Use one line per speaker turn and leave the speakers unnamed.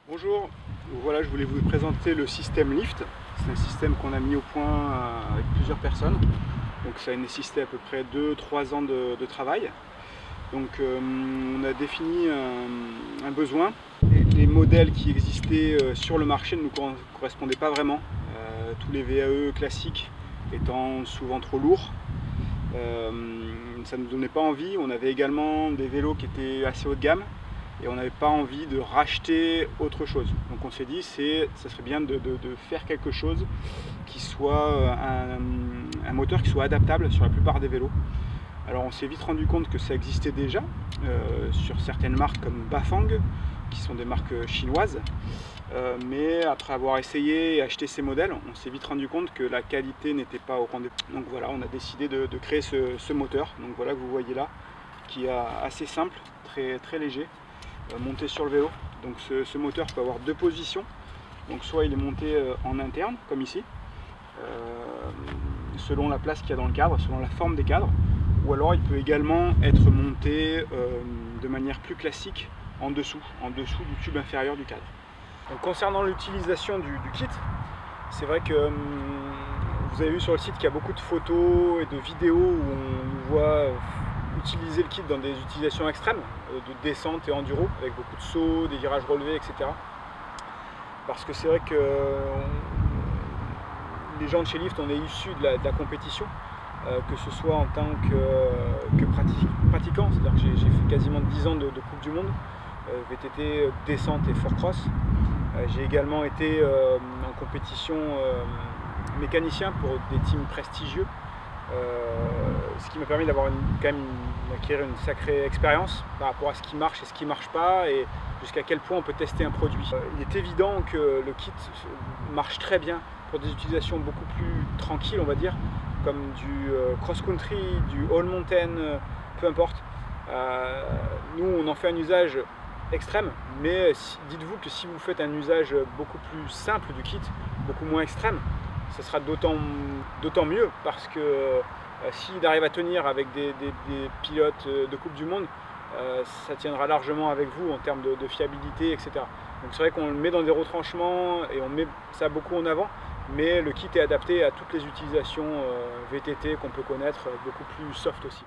Bonjour, voilà, je voulais vous présenter le système Lift. C'est un système qu'on a mis au point avec plusieurs personnes. Donc ça a nécessité à peu près 2-3 ans de travail. Donc on a défini un besoin. Et les modèles qui existaient sur le marché ne nous correspondaient pas vraiment. Tous les VAE classiques étant souvent trop lourds. Ça ne nous donnait pas envie. On avait également des vélos qui étaient assez haut de gamme. Et on n'avait pas envie de racheter autre chose. Donc on s'est dit ça serait bien de faire quelque chose qui soit un moteur qui soit adaptable sur la plupart des vélos. Alors on s'est vite rendu compte que ça existait déjà sur certaines marques comme Bafang, qui sont des marques chinoises. Mais après avoir essayé et acheté ces modèles, on s'est vite rendu compte que la qualité n'était pas au rendez-vous. Donc voilà, on a décidé de créer ce moteur. Donc voilà que vous voyez là, qui est assez simple, très léger. Monté sur le vélo. Donc ce moteur peut avoir deux positions. Donc soit il est monté en interne, comme ici, selon la place qu'il y a dans le cadre, selon la forme des cadres, ou alors il peut également être monté de manière plus classique en dessous du tube inférieur du cadre. Donc, concernant l'utilisation du kit, c'est vrai que vous avez vu sur le site qu'il y a beaucoup de photos et de vidéos où on nous voit utiliser le kit dans des utilisations extrêmes de descente et enduro avec beaucoup de sauts, des virages relevés, etc. Parce que c'est vrai que les gens de chez Lift, on est issus de la compétition, que ce soit en tant que pratiquant, c'est-à-dire que j'ai fait quasiment 10 ans de Coupe du Monde, VTT, descente et four cross. J'ai également été en compétition mécanicien pour des teams prestigieux. Ce qui m'a permis d'avoir d'acquérir une sacrée expérience par rapport à ce qui marche et ce qui ne marche pas et jusqu'à quel point on peut tester un produit. Il est évident que le kit marche très bien pour des utilisations beaucoup plus tranquilles, on va dire, comme du cross-country, du all mountain, peu importe. Nous, on en fait un usage extrême, mais dites-vous que si vous faites un usage beaucoup plus simple du kit, beaucoup moins extrême, ce sera d'autant mieux parce que s'il arrive à tenir avec des pilotes de Coupe du Monde, ça tiendra largement avec vous en termes de fiabilité, etc. Donc c'est vrai qu'on le met dans des retranchements et on met ça beaucoup en avant, mais le kit est adapté à toutes les utilisations VTT qu'on peut connaître, beaucoup plus soft aussi.